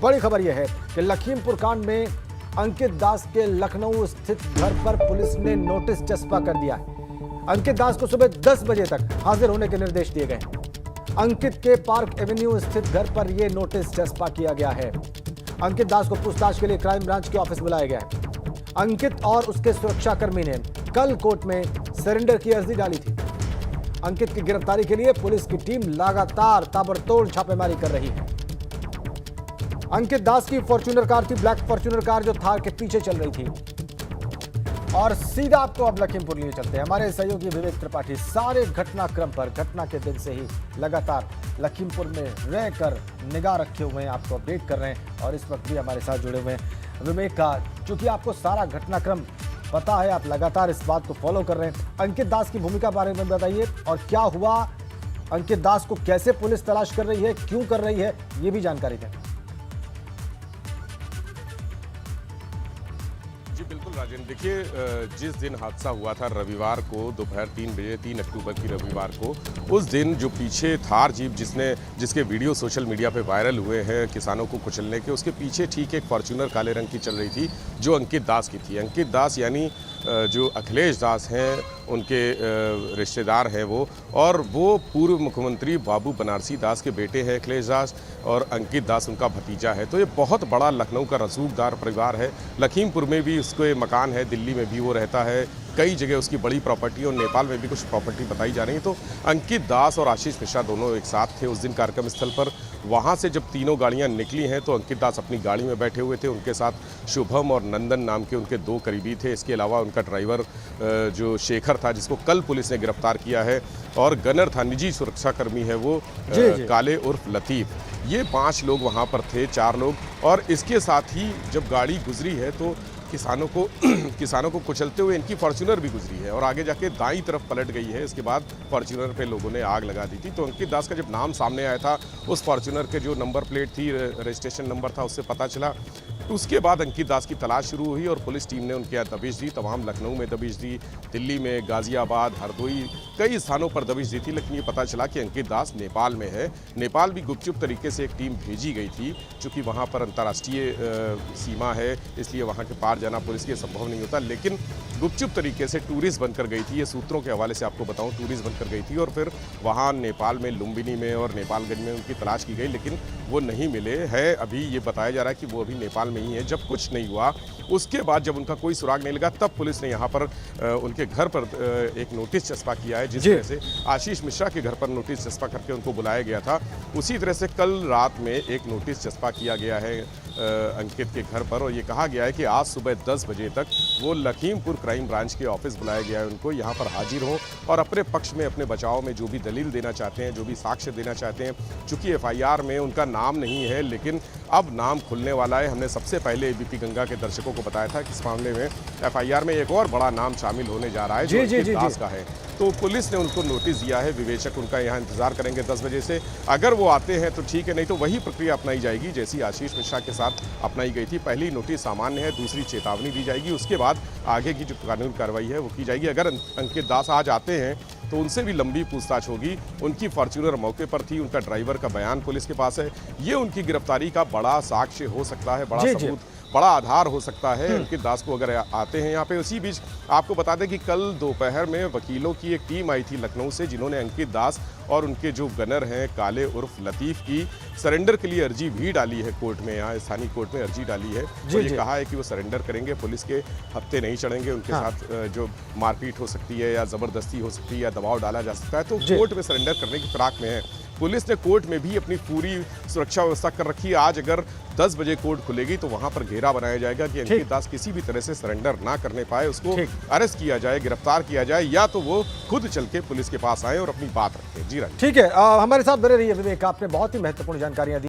बड़ी खबर यह है कि लखीमपुर कांड में अंकित दास के लखनऊ स्थित घर पर पुलिस ने नोटिस चस्पा कर दिया है। अंकित दास को सुबह 10 बजे तक हाजिर होने के निर्देश दिए गए हैं। अंकित के पार्क एवेन्यू स्थित घर पर यह नोटिस चस्पा किया गया है। अंकित दास को पूछताछ के लिए क्राइम ब्रांच के ऑफिस बुलाया गया है। अंकित और उसके सुरक्षाकर्मी ने कल कोर्ट में सरेंडर की अर्जी डाली थी। अंकित की गिरफ्तारी के लिए पुलिस की टीम लगातार ताबड़तोड़ छापेमारी कर रही है। अंकित दास की फॉर्च्यूनर कार थी, ब्लैक फॉर्च्यूनर कार जो थार के पीछे चल रही थी। और सीधा आपको अब लखीमपुर लिए चलते हैं। हमारे सहयोगी विवेक त्रिपाठी सारे घटनाक्रम पर घटना के दिन से ही लगातार लखीमपुर में रहकर निगाह रखे हुए हैं, आपको अपडेट कर रहे हैं और इस वक्त भी हमारे साथ जुड़े हुए हैं विवेक का। चूंकि आपको सारा घटनाक्रम पता है, आप लगातार इस बात को फॉलो कर रहे हैं। अंकित दास की भूमिका बारे में बताइए और क्या हुआ, अंकित दास को कैसे पुलिस तलाश कर रही है, क्यों कर रही है, ये भी जानकारी दें। जी बिल्कुल राजेंद्र, देखिए जिस दिन हादसा हुआ था रविवार को दोपहर 3 बजे 3 अक्टूबर की रविवार को, उस दिन जो पीछे थार जीप जिसके वीडियो सोशल मीडिया पे वायरल हुए हैं किसानों को कुचलने के, उसके पीछे ठीक एक फॉर्च्यूनर काले रंग की चल रही थी जो अंकित दास की थी। अंकित दास यानी जो अखिलेश दास हैं उनके रिश्तेदार हैं वो, और वो पूर्व मुख्यमंत्री बाबू बनारसी दास के बेटे हैं अखिलेश दास, और अंकित दास उनका भतीजा है। तो ये बहुत बड़ा लखनऊ का रसूखदार परिवार है। लखीमपुर में भी उसके मकान है, दिल्ली में भी वो रहता है, कई जगह उसकी बड़ी प्रॉपर्टी और नेपाल में भी कुछ प्रॉपर्टी बताई जा रही है। तो अंकित दास और आशीष मिश्रा दोनों एक साथ थे उस दिन कार्यक्रम स्थल पर। वहाँ से जब तीनों गाड़ियाँ निकली हैं तो अंकित दास अपनी गाड़ी में बैठे हुए थे। उनके साथ शुभम और नंदन नाम के उनके 2 करीबी थे। इसके अलावा उनका ड्राइवर जो शेखर था, जिसको कल पुलिस ने गिरफ्तार किया है, और गनर था, निजी सुरक्षाकर्मी है वो, काले उर्फ लतीफ़। ये 5 लोग वहाँ पर थे, 4 लोग। और इसके साथ ही जब गाड़ी गुजरी है तो किसानों को कुचलते हुए इनकी फॉर्च्यूनर भी गुजरी है और आगे जाके दाईं तरफ पलट गई है। इसके बाद फॉर्च्यूनर पे लोगों ने आग लगा दी थी। तो अंकित दास का जब नाम सामने आया था, उस फॉर्च्यूनर के जो नंबर प्लेट थी, रजिस्ट्रेशन नंबर था, उससे पता चला। उसके बाद अंकित दास की तलाश शुरू हुई और पुलिस टीम ने उनके यहाँ दबिश दी। तमाम लखनऊ में दबिश दी, दिल्ली में, गाजियाबाद, हरदोई, कई स्थानों पर दबिश दी थी। लेकिन ये पता चला कि अंकित दास नेपाल में है। नेपाल भी गुपचुप तरीके से एक टीम भेजी गई थी, चूँकि वहाँ पर अंतर्राष्ट्रीय सीमा है, इसलिए वहाँ के पार जाना पुलिस के संभव नहीं होता। लेकिन गुपचुप तरीके से टूरिस्ट बनकर गई थी, ये सूत्रों के हवाले से आपको बताऊं, टूरिस्ट बनकर गई थी। और फिर वहाँ नेपाल में लुम्बिनी में और नेपालगंज में उनकी तलाश की गई, लेकिन वो नहीं मिले है। अभी ये बताया जा रहा है कि वो अभी नेपाल में ही है। जब कुछ नहीं हुआ, उसके बाद जब उनका कोई सुराग नहीं लगा, तब पुलिस ने यहाँ पर उनके घर पर एक नोटिस चस्पा किया है। जिस तरह से आशीष मिश्रा के घर पर नोटिस चस्पा करके उनको बुलाया गया था, उसी तरह से कल रात में एक नोटिस चस्पा किया गया है अंकित के घर पर। और ये कहा गया है कि आज सुबह 10 बजे तक वो लखीमपुर क्राइम ब्रांच के ऑफिस बुलाया गया है, उनको यहाँ पर हाजिर हों और अपने पक्ष में, अपने बचाव में जो भी दलील देना चाहते हैं, जो भी साक्ष्य देना चाहते हैं। चूँकि एफआईआर में उनका नाम नहीं है, लेकिन अब नाम खुलने वाला है। हमने सबसे पहले एबीपी गंगा के दर्शकों को बताया था कि इस मामले में एफआईआर में एक और बड़ा नाम शामिल होने जा रहा है जो अंकित दास का है। तो पुलिस ने उनको नोटिस दिया है। विवेचक उनका यहाँ इंतजार करेंगे 10 बजे से। अगर वो आते हैं तो ठीक है, नहीं तो वही प्रक्रिया अपनाई जाएगी जैसी आशीष मिश्रा के साथ अपनाई गई थी। पहली नोटिस सामान्य है, दूसरी चेतावनी दी जाएगी, उसके बाद आगे की जो कानूनी कार्रवाई है वो की जाएगी। अगर अंकित दास आज आते हैं तो उनसे भी लंबी पूछताछ होगी। उनकी फॉर्च्यूनर मौके पर थी, उनका ड्राइवर का बयान पुलिस के पास है। ये उनकी गिरफ्तारी का बड़ा साक्ष्य हो सकता है, बड़ा सबूत, बड़ा आधार हो सकता है अंकित दास को अगर आते हैं यहाँ पे। उसी बीच आपको बता दें कि कल दोपहर में वकीलों की एक टीम आई थी लखनऊ से, जिन्होंने अंकित दास और उनके जो गनर हैं काले उर्फ लतीफ़ की सरेंडर के लिए अर्जी भी डाली है कोर्ट में, यहाँ स्थानीय कोर्ट में अर्जी डाली है। और ये कहा है कि वो सरेंडर करेंगे, पुलिस के हत्थे नहीं चढ़ेंगे, उनके साथ जो मारपीट हो सकती है या ज़बरदस्ती हो सकती है या दबाव डाला जा सकता है, तो कोर्ट में सरेंडर करने की फिराक में है। पुलिस ने कोर्ट में भी अपनी पूरी सुरक्षा व्यवस्था कर रखी है। आज अगर 10 बजे कोर्ट खुलेगी तो वहां पर घेरा बनाया जाएगा कि अंकित दास किसी भी तरह से सरेंडर ना करने पाए, उसको अरेस्ट किया जाए, गिरफ्तार किया जाए, या तो वो खुद चल के पुलिस के पास आए और अपनी बात रखें। जी राज, ठीक है, हमारे साथ बने रहिए विवेक, आपने बहुत ही महत्वपूर्ण जानकारियां दी।